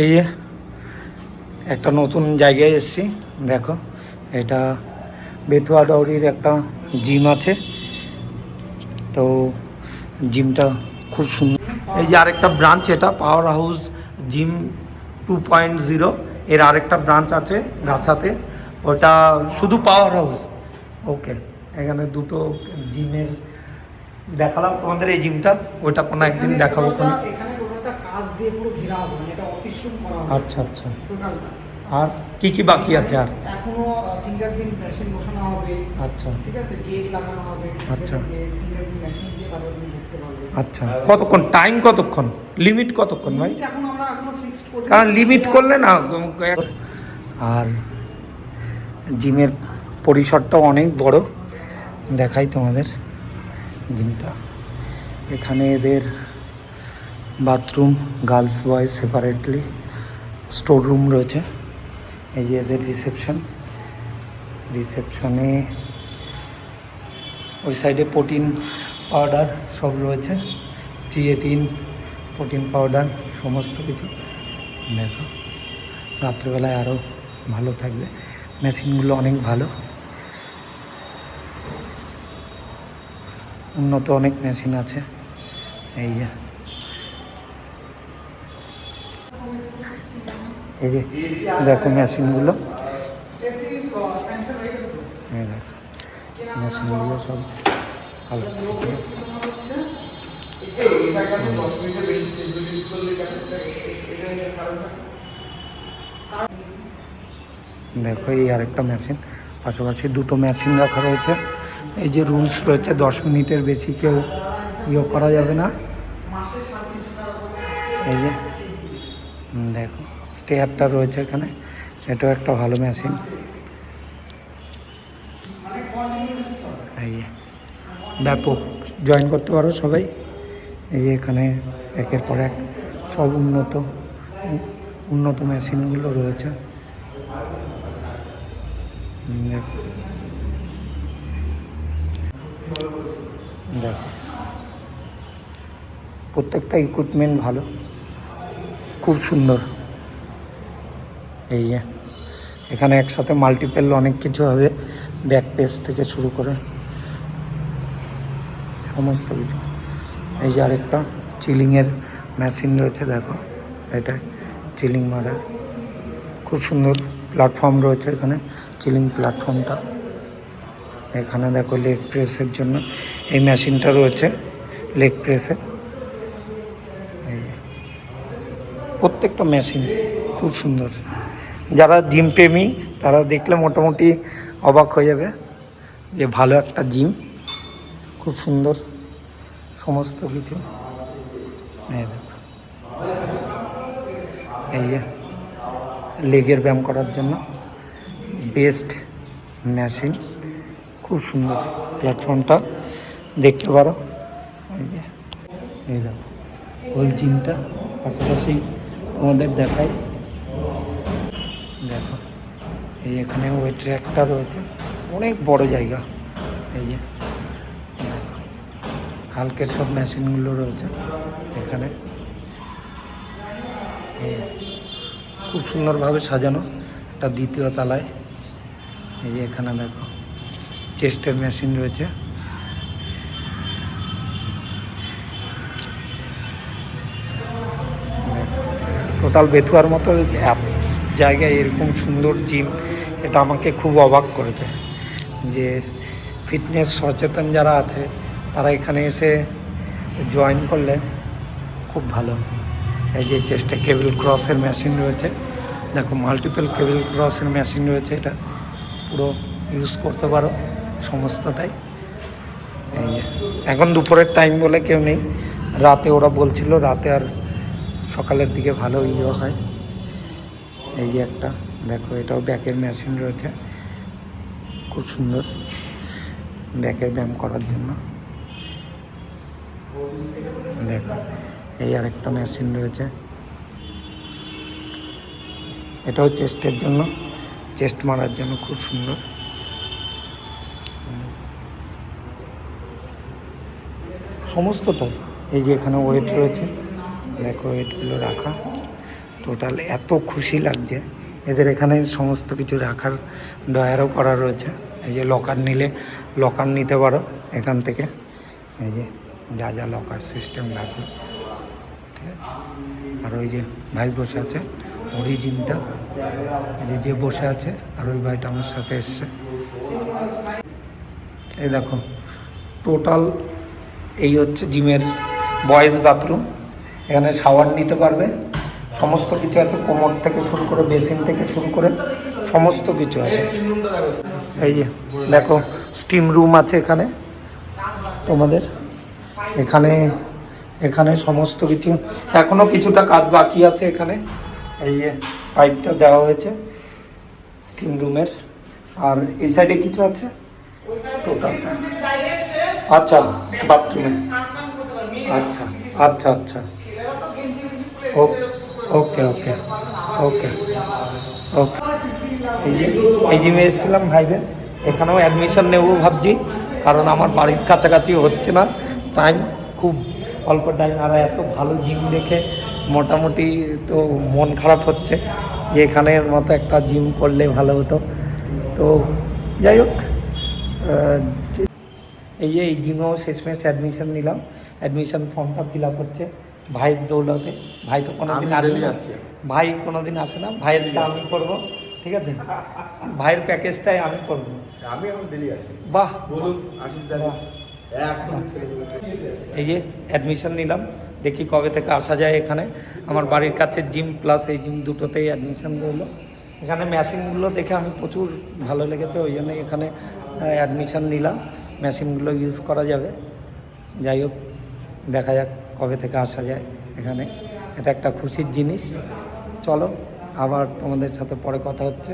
এই যে একটা নতুন জায়গায় এসেছি, দেখো এটা বেথুয়া ডাউরির একটা জিম আছে, তো জিমটা খুব সুন্দর। এই যে আরেকটা ব্রাঞ্চ, এটা পাওয়ার হাউস জিম 2.0, এর আরেকটা ব্রাঞ্চ আছে গাছাতে, ওটা শুধু পাওয়ার হাউস। ওকে, এখানে দুটো জিমের দেখালাম তোমাদের, এই জিমটা ওইটা কোনো একদিন দেখাবো কোনো। আচ্ছা আচ্ছা, আর কি কি বাকি আছে? আর এখনো ফিঙ্গারপ্রিন্ট মেশিন বসানো হবে। আচ্ছা, ঠিক আছে, গেট লাগানো হবে। আচ্ছা ফিঙ্গারপ্রিন্ট মেশিন দিয়ে তারপর তুমি দেখতে পারবে। আচ্ছা, কতক্ষণ টাইম, কতক্ষণ লিমিট, কতক্ষণ ভাই? এখন আমরা এখনো ফিক্সড করি, কারণ লিমিট করলে না। আর জিমের পরিসরটাও অনেক বড়, দেখাই তোমাদের জিমটা। এখানে এদের bathroom, girls boys separately, store room রয়েছে। এই যে এদের রিসেপশনে ওই সাইডে প্রোটিন পাউডার সব রয়েছে, ক্রিয়েটিন, প্রোটিন পাউডার সমস্ত কিছু। দেখো রাত্রেবেলায় আরও ভালো থাকবে, মেশিনগুলো অনেক ভালো, উন্নত অনেক মেশিন আছে। এই যে দেখো মেশিনগুলো, এই দেখো মেশিনগুলো সব ভালো। দেখো এই আরেকটা মেশিন, পাশাপাশি দুটো মেশিন রাখা রয়েছে। এই যে রুলস রয়েছে, 10 মিনিটের বেশি কেউ ইয়ে করা যাবে না। এই যে দেখো স্টেয়ারটা রয়েছে এখানে, এটাও একটা ভালো মেশিন। এই যে ব্যাপক, জয়েন করতে পারো সবাই। এই যে এখানে একের পর এক সব উন্নত মেশিনগুলো রয়েছে। দেখো দেখো প্রত্যেকটা ইকুইপমেন্ট ভালো, খুব সুন্দর। এই যে এখানে একসাথে মাল্টিপল অনেক কিছু হবে, ব্যাক পেজ থেকে শুরু করে সমস্ত কিছু। এই যে আরেকটা চিলিংয়ের মেশিন রয়েছে, দেখো এটা চিলিং মারার খুব সুন্দর প্ল্যাটফর্ম রয়েছে এখানে, চিলিং প্ল্যাটফর্মটা। এখানে দেখো লেগ প্রেসের জন্য এই মেশিনটা রয়েছে, লেগ প্রেসের। প্রত্যেকটা মেশিন খুব সুন্দর, যারা জিম প্রেমী তারা দেখলে মোটামুটি অবাক হয়ে যাবে যে ভালো একটা জিম, খুব সুন্দর সমস্ত কিছু। এই দেখো এই যে লেগের ব্যায়াম করার জন্য বেস্ট মেশিন, খুব সুন্দর প্ল্যাটফর্মটা, দেখতে পারো। এই দেখো ওই জিমটা, পাশাপাশি তোমাদের দেখাই। দেখো এই এখানে ওয়েট ট্র্যাকটা রয়েছে, অনেক বড় জায়গা। এই যে দেখো হালকের সব মেশিনগুলো রয়েছে এখানে, খুব সুন্দরভাবে সাজানো একটা দ্বিতীয় তলায়। এই যে এখানে দেখো চেস্টের মেশিন রয়েছে। টোটাল বেথুয়ার মতো জায়গায় এরকম সুন্দর জিম, এটা আমাকে খুব অবাক করেছে যে ফিটনেস সচেতন যারা আছে তারা এখানে এসে জয়েন করলে খুব ভালো। এই যে চেস্টে কেবল ক্রসের মেশিন রয়েছে, দেখো মাল্টিপল কেবল ক্রসের মেশিন রয়েছে, এটা পুরো ইউজ করতে পারো সমস্তটাই। এই যে এখন দুপুরের টাইম বলে কেউ নেই, রাতে ওরা বলছিল রাতে আর সকালের দিকে ভালো ইয়ে হয়। এই যে একটা দেখো এটাও ব্যাকের মেশিন রয়েছে, খুব সুন্দর ব্যাকের ব্যায়াম করার জন্য। দেখো এই আরেকটা মেশিন রয়েছে, এটাও চেস্টের জন্য, চেস্ট মারার জন্য খুব সুন্দর। সমস্তটাই এই যে এখানে ওয়েট রয়েছে, দেখো ওয়েটগুলো রাখা টোটাল এত খুশি লাগছে। এদের এখানে সমস্ত কিছু রাখার ডয়ারও করা রয়েছে। এই যে লকার নিলে লকার নিতে পারো এখান থেকে। এই যে যা যা লকার সিস্টেম রাখবে, ঠিক আছে। আর ওই যে ভাই বসে আছে অরিজিনটা, যে বসে আছে, আর ওই ভাইটা আমার সাথে এসছে। এই দেখো টোটাল এই হচ্ছে জিমের বয়েজ বাথরুম। এখানে শাওয়ার নিতে পারবে, সমস্ত কিছু আছে, কোমর থেকে শুরু করে বেসিন থেকে শুরু করে সমস্ত কিছু আছে। এই যে দেখো স্টিম রুম আছে এখানে তোমাদের। এখানে এখানে সমস্ত কিছু, এখনও কিছুটা কাজ বাকি আছে এখানে। এই যে পাইপটা দেওয়া হয়েছে স্টিম রুমের। আর এই সাইডে কিছু আছে টোটাল। আচ্ছা বাথরুমে, আচ্ছা আচ্ছা আচ্ছা, ওকে ওকে ওকে ওকে। এই জিমে এসেছিলাম ভাইদের, এখানেও অ্যাডমিশন নেবো ভাবছি, কারণ আমার বাড়ির কাছাকাছি হচ্ছে না, টাইম খুব অল্প টাইম। আর এত ভালো জিম দেখে মোটামুটি তো মন খারাপ হচ্ছে যে এখানের মতো একটা জিম করলে ভালো হতো। তো যাই হোক, এই যে এই জিমেও শেষমেশ অ্যাডমিশন নিলাম। অ্যাডমিশন ফর্মটা ফিল আপ হচ্ছে ভাইয়ের দৌলতে। ভাই তো কোনোদিন আসে, ভাই কোনোদিন আসে না, ভাইয়েরটা আমি করব, ঠিক আছে। ভাইয়ের প্যাকেজটাই আমি করব। আমি এখন ডেলি আসি। বাহ, বলুন আশিস দাদা, এখন এই যে অ্যাডমিশন নিলাম, দেখি কবে থেকে আসা যায় এখানে। আমার বাড়ির কাছে জিম প্লাস এই জিম দুটোতেই অ্যাডমিশন রইলো। এখানে মেশিনগুলো দেখে আমি প্রচুর ভালো লেগেছে, ওই জন্য এখানে অ্যাডমিশন নিলাম। মেশিনগুলো ইউজ করা যাবে। যাই হোক, দেখা যাক কবে থেকে আসা যায় এখানে। এটা একটা খুশির জিনিস। চলো আবার তোমাদের সাথে পরে কথা হচ্ছে।